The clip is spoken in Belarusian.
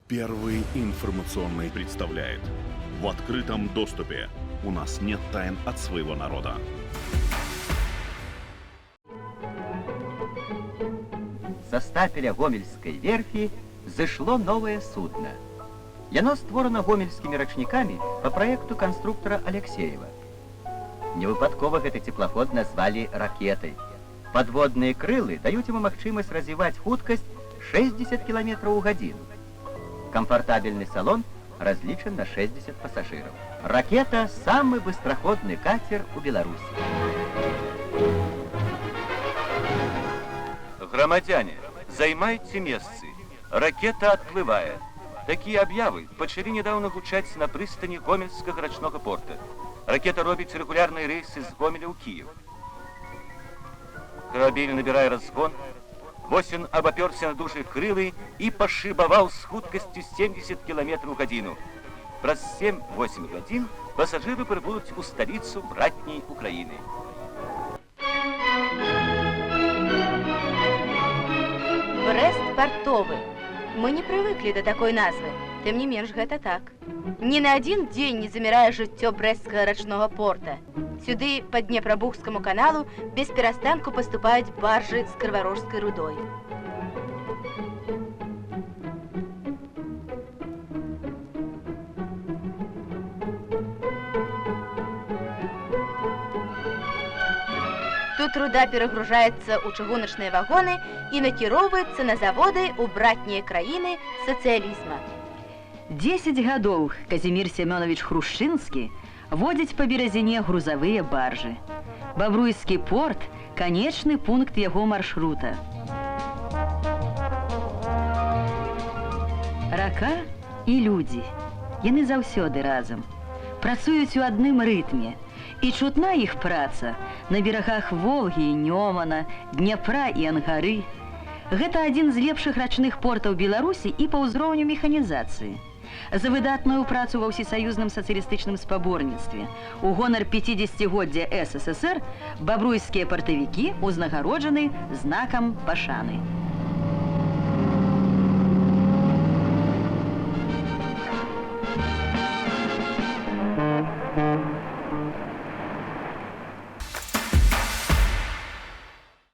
Первый информационный представляет. В открытом доступе. У нас нет тайн от своего народа. Со стапеля Гомельской верфи зашло новое судно. Яно створено гомельскими рачниками по проекту конструктора Алексеева. Невыпадково гэты теплоход назвали ракетой. Подводные крылы дают ему магчымасць развивать хуткасць 60 км в гадзіну. Комфортабельный салон различен на 60 пассажиров. Ракета – самый быстроходный катер у Беларуси. Громадяне, займайте месцы. Ракета отплывает. Такие объявы пачалі недавно гучаць на прыстани Гомельского рачного порта. Ракета робіць регулярные рейсы с Гомеля ў Киев. Корабель, набирая разгон, Восен обоперся на дужие крылы и пошибовал с хуткостью 70 км в гадзіну. Праз 7-8 гадзін пассажиры прибудут у столицу братней Украины. Брест портовы. Мы не привыкли до такой назвы. Тем не менш, гэта так. Ни на один день не замирае жыццё брэсцкага рачнога порта. Сюды, по Днепробухскому каналу, без перастанку поступают баржи с крыворожской рудой. Тут руда перегружается у чыгуначныя вагоны и накіроўваецца на заводы у братнія краіны сацыялізма. 10 гадоў Казімір Семёнович Хрушчынскі водзіць па беразіне грузавыя баржы. Бабруйскі порт – канечны пункт яго маршрута. Рака і людзі, яны заўсёды разам, працуюць у адным рытме, і чутна іх праца на берагах Волгі і Нёмана, Дняпра і Ангары. Гэта адзін з лепшых рачных портаў Беларусі і па ўзроўню механізацыі. За выдатную працу ва ўсесаюзным сацыялістычным спаборніцтве у гонар 50-годдзя СССР бабруйскія партавікі ўзнагароджаны знакам пашаны.